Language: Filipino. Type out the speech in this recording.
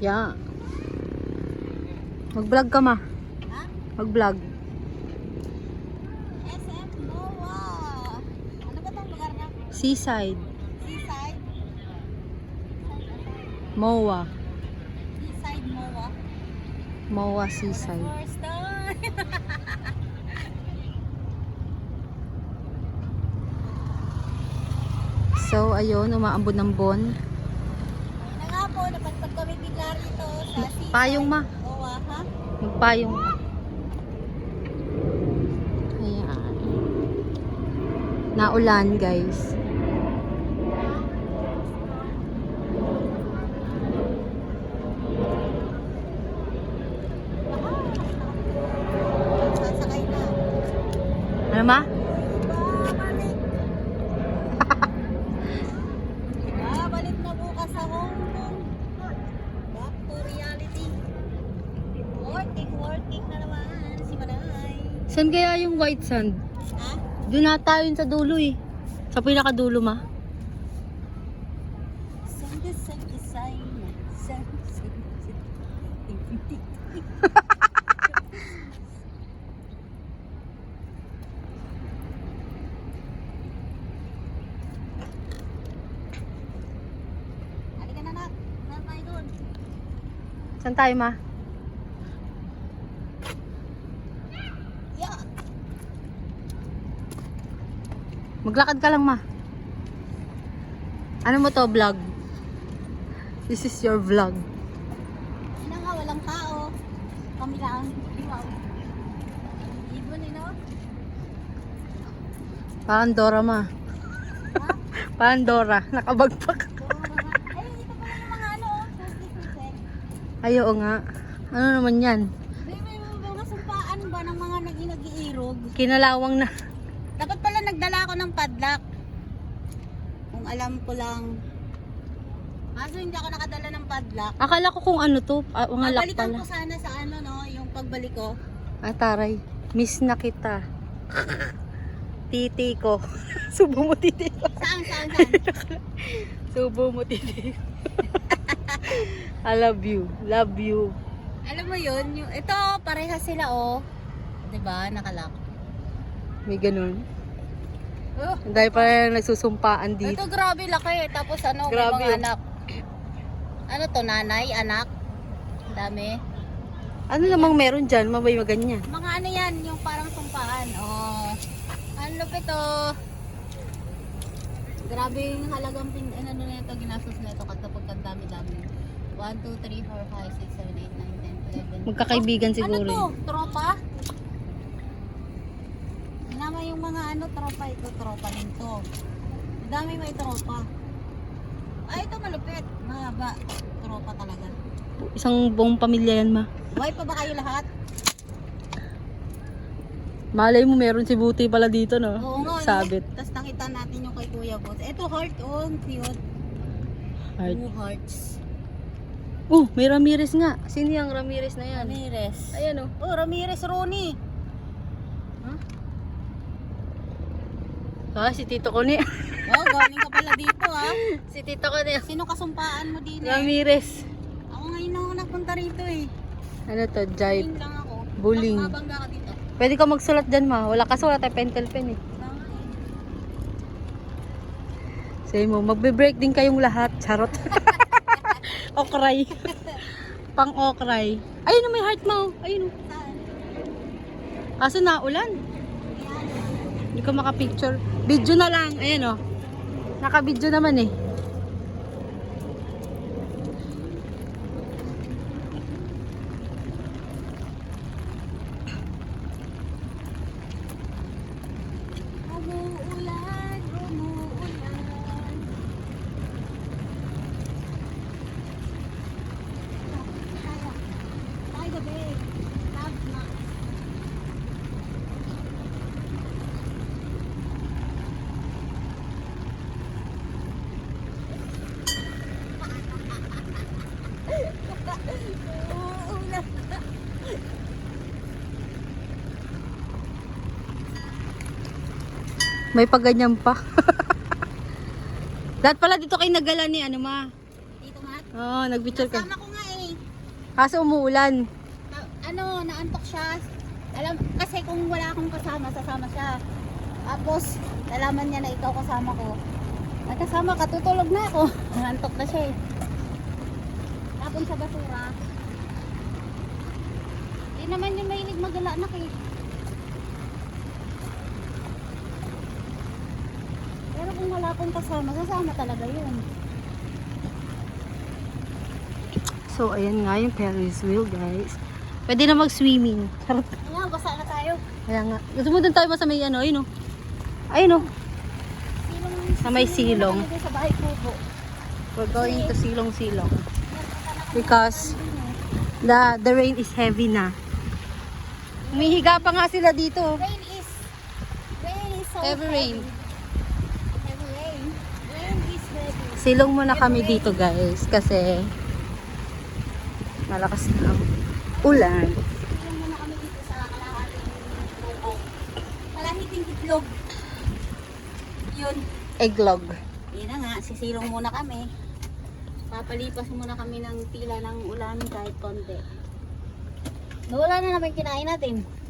Yeah. Mag-vlog ka ma. Ha? Mag-vlog. SM MOA. Ano ba itong lugar na? Seaside. Seaside? MOA. Seaside MOA? MOA Seaside. First time. So, ayun, umaambon ng bon. Ayun na nga po, napagpag kami bigla rito sa Seaside Payong ma. MOA, ha? Magpayong. Ayan. Naulan, guys. Sasakay na. Ano ma? Babalik. Babalik na bukas sa Hong Kong. Back to reality. Working na naman si Manay. Saan kaya yung white sand? Ha? Doon na tayo yun sa dulo eh. Sa pinakadulo ma. Sende sign. Halika na nak. Saan tayo doon? Saan tayo ma? Yeah. Maglakad ka lang ma. Ano mo to vlog? This is your vlog. Ina nga, walang tao. Kami lang. Wow. Ibon eh, no? Parang Dora ma. Ha? Parang Dora. Nakabagpak. Ay, ito pala yung mga ano, susi-susi. Ay, oo nga. Ano naman yan? May mga sumpaan ba ng mga nag-iirog? Kinalawang na. Dapat pala nagdala ako ng padlock. Kung alam ko lang. Kaso hindi ako nakadala ng padlock. Akala ko kung ano to. Ang alak Babalikan pala. ko sana sa ano no, yung pagbalik ko. Ah, taray. Miss na kita. Titi ko. Subo mo titi ko. Saan? Subo mo titi ko. I love you. Love you. Alam mo yun, yung, ito parehas sila oh. 'Di ba? Nakalock. May ganun. Oh, Ang dahil pa rin nagsusumpaan dito. ito grabe laki. Tapos ano, may Grabe, mga oh. anak. Ano to, nanay, anak? Ang dami. Ano namang meron dyan? Mabay maganyan. Mga ano yan, yung parang sumpaan. Oh. Ang lupit oh. Grabe yung halagang ano na ito, ginastos na ito kapag ang dami-dami. 1, 2, 3, 4, 5, 6, 7, 8, 9, 10, 11. Magkakaibigan siguro. Ano to? Tropa? Nama yung mga ano, tropa ito, tropa din to. Ang dami may tropa. Ay, ito malupit. Mahaba. Tropa talaga. Isang buong pamilya yan ma. Buhay pa ba kayo lahat? Malay mo meron si Buti pala dito no? Oo nga. Sabit. No? Tapos nakita natin yung kay Kuya Boss. Ito heart, oh, ang cute. Heart. 2 hearts. May Ramirez nga. Sino yung Ramirez na yan? Ramirez. Ayan oh. Oh, Ramirez Ronnie. Si Tito ko ni. Oh, galing ka pala dito ah. Si Tito ko ni. Sino kasumpaan mo din eh? Ramirez. Ako ngayon ako nagpunta rito eh. Ano to? Jive. Bullying lang ako. Bullying. Mabangga ka dito. Pwede ka magsulat dyan ma. Wala ka sulat ay pentel pen eh. Say mo, magbe-break din kayong lahat. Charot. Okray. Pang okray. Ayun oh, may heart mo. Ayun oh. Saan? Kaso naulan. Hindi ko makapicture. Video na lang. Ayan oh. Naka-video naman eh. Umuulan, umuulan. Ay, gabi. Love na. Umuulan. May paganyan pa. Dahil pala dito kayo nagala ni ano ma. Dito Mat. Oo, nag-picture ka. Kasama ko nga eh. Kaso umuulan. Naantok siya. Alam, kasi kung wala akong kasama, sasama siya. Tapos, nalaman niya na ikaw kasama ko. Nagkasama ka, tutulog na ako. Naantok na siya eh. Tapon sa basura. Hindi naman yung mahilig magala anak eh. Pero kung wala akong kasama, sasama talaga yun. So, ayan nga yung Ferris wheel, guys. Pwede na mag-swimming. Charot. Ayan, basa na tayo. Kaya nga. Gusto mo dun tayo sa may ano, ayun o. Ayun o. Sa may silong. Sa bahay kubo. We're going to silong-silong. Because the rain is heavy na. Humihiga pa nga sila dito. Rain is so Heavy rain. Heavy rain. Rain is heavy. Silong muna kami dito, guys. Kasi malakas na ang ulan. Silong muna kami dito sa kalahating bubong. Kalahiting itlog. Yun. Eglog. Yun na nga, sisilong muna kami. Papalipas muna kami ng tila ng ulan kahit konti. Nawala na naman kinain natin.